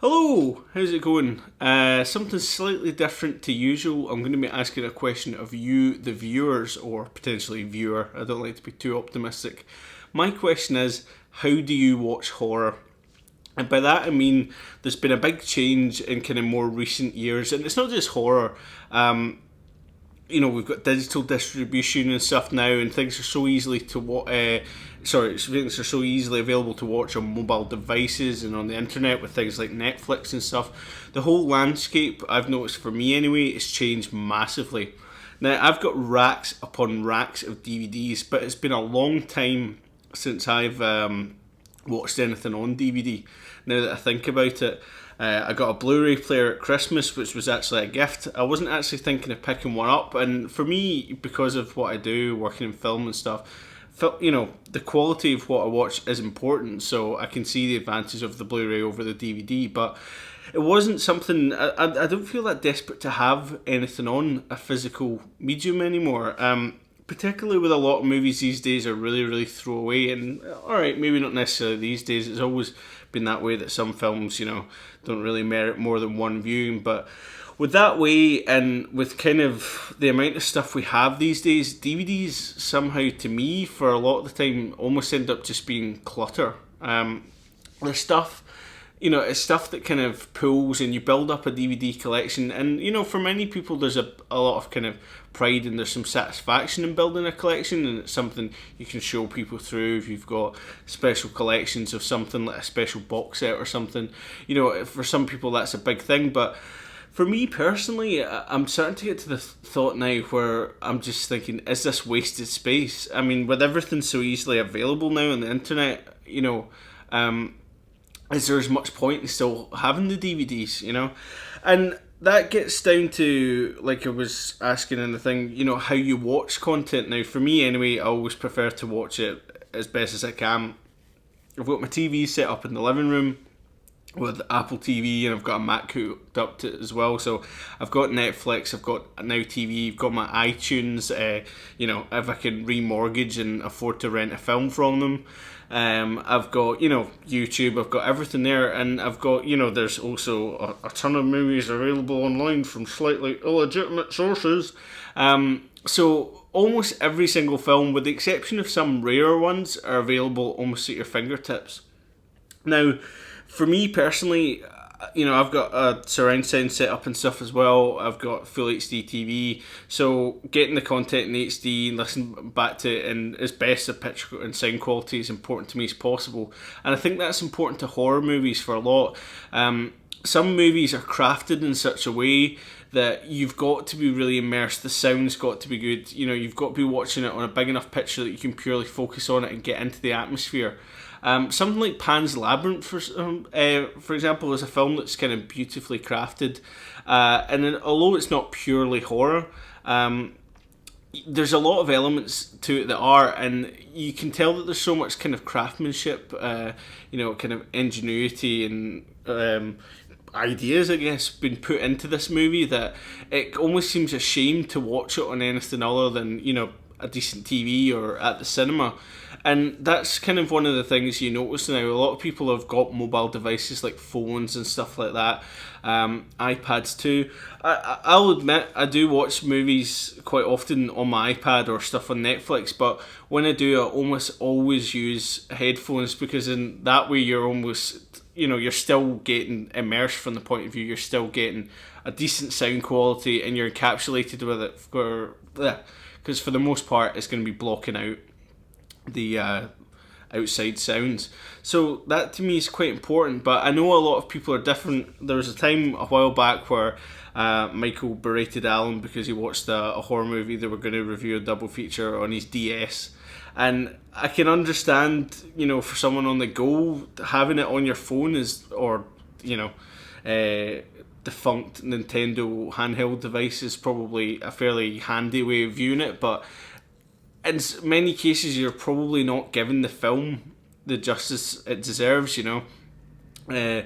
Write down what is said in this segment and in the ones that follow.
Hello, how's it going? Something slightly different to usual. I'm going to be asking a question of you, the viewers, or potentially viewer. I don't like to be too optimistic. My question is, how do you watch horror? And by that I mean there's been a big change in kind of more recent years, and it's not just horror. We've got digital distribution and stuff now, and things are so easily to things are so easily available to watch on mobile devices and on the internet with things like Netflix and stuff. The whole landscape, I've noticed for me anyway, has changed massively. Now I've got racks upon racks of DVDs, but it's been a long time since I've watched anything on DVD. Now that I think about it, I got a Blu-ray player at Christmas, which was actually a gift. I wasn't actually thinking of picking one up, and for me, because of what I do, working in film and stuff, the quality of what I watch is important. So I can see the advantage of the Blu-ray over the DVD, but it wasn't something. I don't feel that desperate to have anything on a physical medium anymore. Particularly with a lot of movies these days are really, really throwaway. And alright, maybe not necessarily these days. It's always been that way that some films, don't really merit more than one viewing. But with that way and with kind of the amount of stuff we have these days, DVDs somehow to me for a lot of the time almost end up just being clutter. There's stuff it's stuff that kind of pulls and you build up a DVD collection. And, for many people, there's a lot of kind of pride and there's some satisfaction in building a collection. And it's something you can show people through if you've got special collections of something like a special box set or something. For some people, that's a big thing. But for me personally, I'm starting to get to the thought now where I'm just thinking, is this wasted space? I mean, with everything so easily available now on the internet, is there as much point in still having the DVDs, And that gets down to, like I was asking in the thing, how you watch content. Now, for me anyway, I always prefer to watch it as best as I can. I've got my TV set up in the living room with Apple TV, and I've got a Mac hooked up to it as well. So I've got Netflix, I've got Now TV, I've got my iTunes. If I can remortgage and afford to rent a film from them, I've got YouTube. I've got everything there, and I've got there's also a ton of movies available online from slightly illegitimate sources. So almost every single film, with the exception of some rarer ones, are available almost at your fingertips. Now, for me personally, I've got a surround sound set up and stuff as well. I've got full HD TV, so getting the content in HD and listening back to it in as best a picture and sound quality is important to me as possible. And I think that's important to horror movies for a lot. Some movies are crafted in such a way that you've got to be really immersed. The sound's got to be good. You've got to be watching it on a big enough picture that you can purely focus on it and get into the atmosphere. Something like Pan's Labyrinth, for example, is a film that's kind of beautifully crafted, and then, although it's not purely horror, there's a lot of elements to it that are, and you can tell that there's so much kind of craftsmanship, kind of ingenuity and ideas, I guess, been put into this movie that it almost seems a shame to watch it on anything other than a decent TV or at the cinema. And that's kind of one of the things you notice now. A lot of people have got mobile devices like phones and stuff like that, iPads too. I'll admit I do watch movies quite often on my iPad or stuff on Netflix, but when I do, I almost always use headphones, because in that way you're almost, you're still getting immersed from the point of view, you're still getting a decent sound quality and you're encapsulated with it because for the most part it's going to be blocking out the outside sounds. So that to me is quite important, but I know a lot of people are different. There was a time a while back where Michael berated Alan because he watched a horror movie. They were going to review a double feature on his DS, and I can understand, for someone on the go, having it on your phone defunct Nintendo handheld device is probably a fairly handy way of viewing it, but in many cases you're probably not giving the film the justice it deserves. A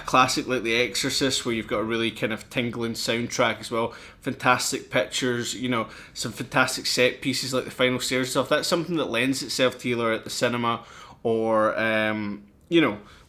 classic like The Exorcist, where you've got a really kind of tingling soundtrack as well, fantastic pictures, some fantastic set pieces like the final stairs stuff. That's something that lends itself to either at the cinema or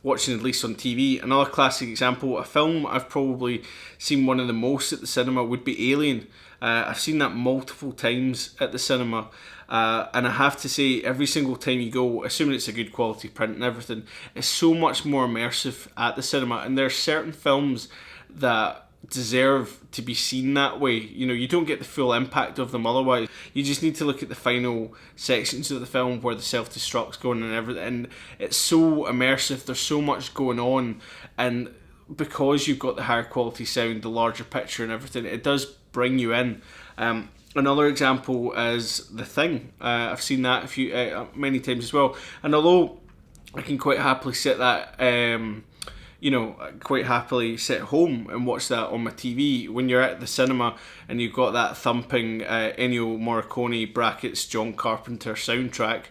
watching at least on TV. Another classic example, a film I've probably seen one of the most at the cinema would be Alien. I've seen that multiple times at the cinema, and I have to say, every single time you go, assuming it's a good quality print and everything, it's so much more immersive at the cinema. And there are certain films that deserve to be seen that way. You know, you don't get the full impact of them otherwise. You just need to look at the final sections of the film where the self-destruct's going and everything, and it's so immersive, there's so much going on, and because you've got the higher quality sound, the larger picture and everything, it does bring you in. Another example is The Thing. I've seen that many times as well, and although I can quite happily sit that quite happily sit home and watch that on my TV, when you're at the cinema and you've got that thumping Ennio Morricone brackets John Carpenter soundtrack,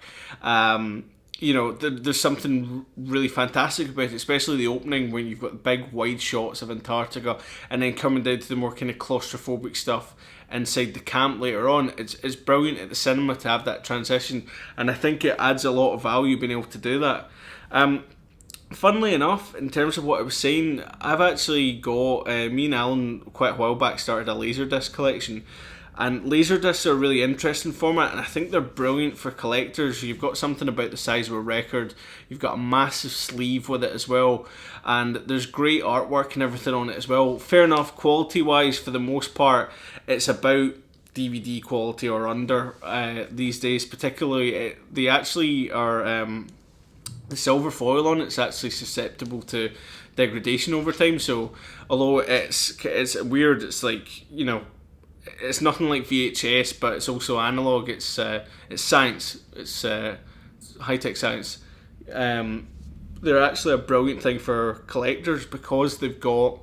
there's something really fantastic about it, especially the opening when you've got big wide shots of Antarctica and then coming down to the more kind of claustrophobic stuff inside the camp later on. It's brilliant at the cinema to have that transition, and I think it adds a lot of value being able to do that. Funnily enough, in terms of what I was saying, I've actually got, me and Alan quite a while back started a Laserdisc collection, and Laserdiscs are a really interesting format, and I think they're brilliant for collectors. You've got something about the size of a record, you've got a massive sleeve with it as well, and there's great artwork and everything on it as well. Fair enough, quality wise, for the most part, it's about DVD quality or under these days. Particularly, they actually are... the silver foil on it's actually susceptible to degradation over time. So although it's weird, it's like, you know, it's nothing like VHS, but it's also analog. It's science. It's high tech science. They're actually a brilliant thing for collectors because they've got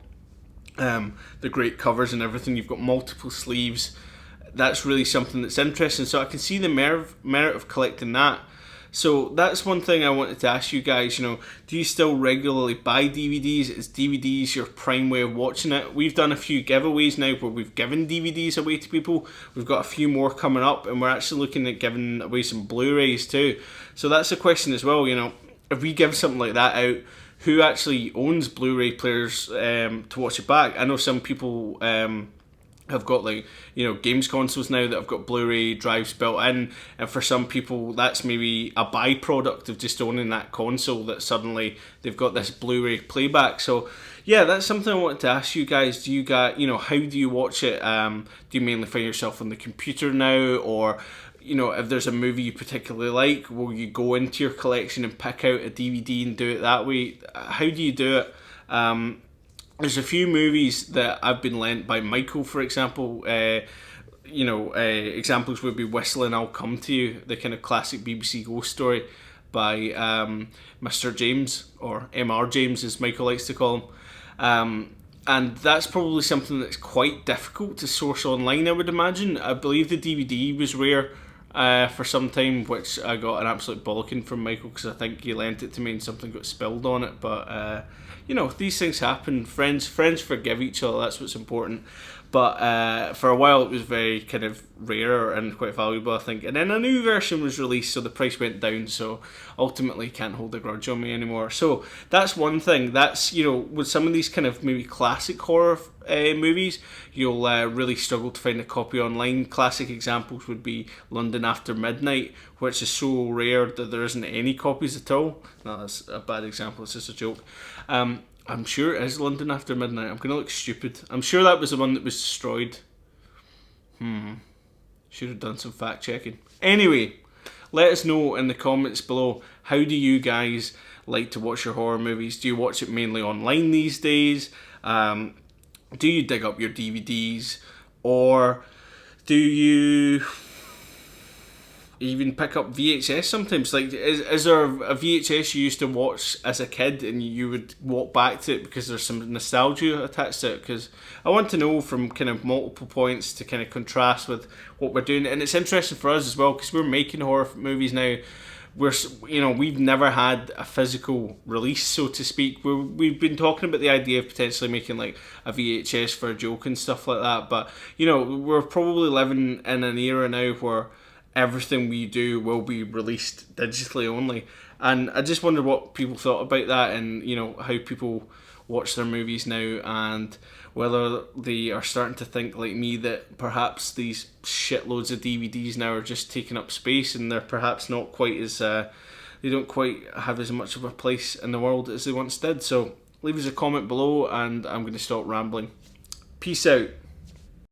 the great covers and everything. You've got multiple sleeves. That's really something that's interesting. So I can see the merit of collecting that. So that's one thing I wanted to ask you guys, you know, do you still regularly buy DVDs? Is DVDs your prime way of watching it? We've done a few giveaways now where we've given DVDs away to people. We've got a few more coming up, and we're actually looking at giving away some Blu-rays too. So that's a question as well, you know, if we give something like that out, who actually owns Blu-ray players to watch it back? I know some people... have got, like, you know, games consoles now that have got Blu-ray drives built in, and for some people that's maybe a byproduct of just owning that console, that suddenly they've got this Blu-ray playback. So yeah, that's something I wanted to ask you guys. Do you guys, you know, how do you watch it? Do you mainly find yourself on the computer now, or, you know, if there's a movie you particularly like, will you go into your collection and pick out a DVD and do it that way? How do you do it? There's a few movies that I've been lent by Michael, for example. Examples would be Whistling I'll Come to You, the kind of classic BBC ghost story by Mr. James, or Mr. James as Michael likes to call him. And that's probably something that's quite difficult to source online, I would imagine. I believe the DVD was rare for some time, which I got an absolute bollocking from Michael because I think he lent it to me and something got spilled on it. But you know, these things happen. Friends forgive each other. That's what's important. But for a while it was very kind of rare and quite valuable, I think. And then a new version was released, so the price went down. So ultimately can't hold a grudge on me anymore. So that's one thing. That's, you know, with some of these kind of maybe classic horror movies, you'll really struggle to find a copy online. Classic examples would be London After Midnight, which is so rare that there isn't any copies at all. No, that's a bad example. It's just a joke. I'm sure it is London After Midnight. I'm going to look stupid. I'm sure that was the one that was destroyed. Should have done some fact checking. Anyway, let us know in the comments below, how do you guys like to watch your horror movies? Do you watch it mainly online these days? Do you dig up your DVDs? Or do you even pick up VHS sometimes? Like, is there a VHS you used to watch as a kid and you would walk back to it because there's some nostalgia attached to it? Because I want to know from kind of multiple points to kind of contrast with what we're doing. And it's interesting for us as well because we're making horror movies now. We've never had a physical release, so to speak. We've been talking about the idea of potentially making like a VHS for a joke and stuff like that. But, you know, we're probably living in an era now where everything we do will be released digitally only. And I just wonder what people thought about that, and how people watch their movies now, and whether they are starting to think like me that perhaps these shitloads of DVDs now are just taking up space, and they're perhaps not quite as they don't quite have as much of a place in the world as they once did. So leave us a comment below, and I'm going to stop rambling. Peace out.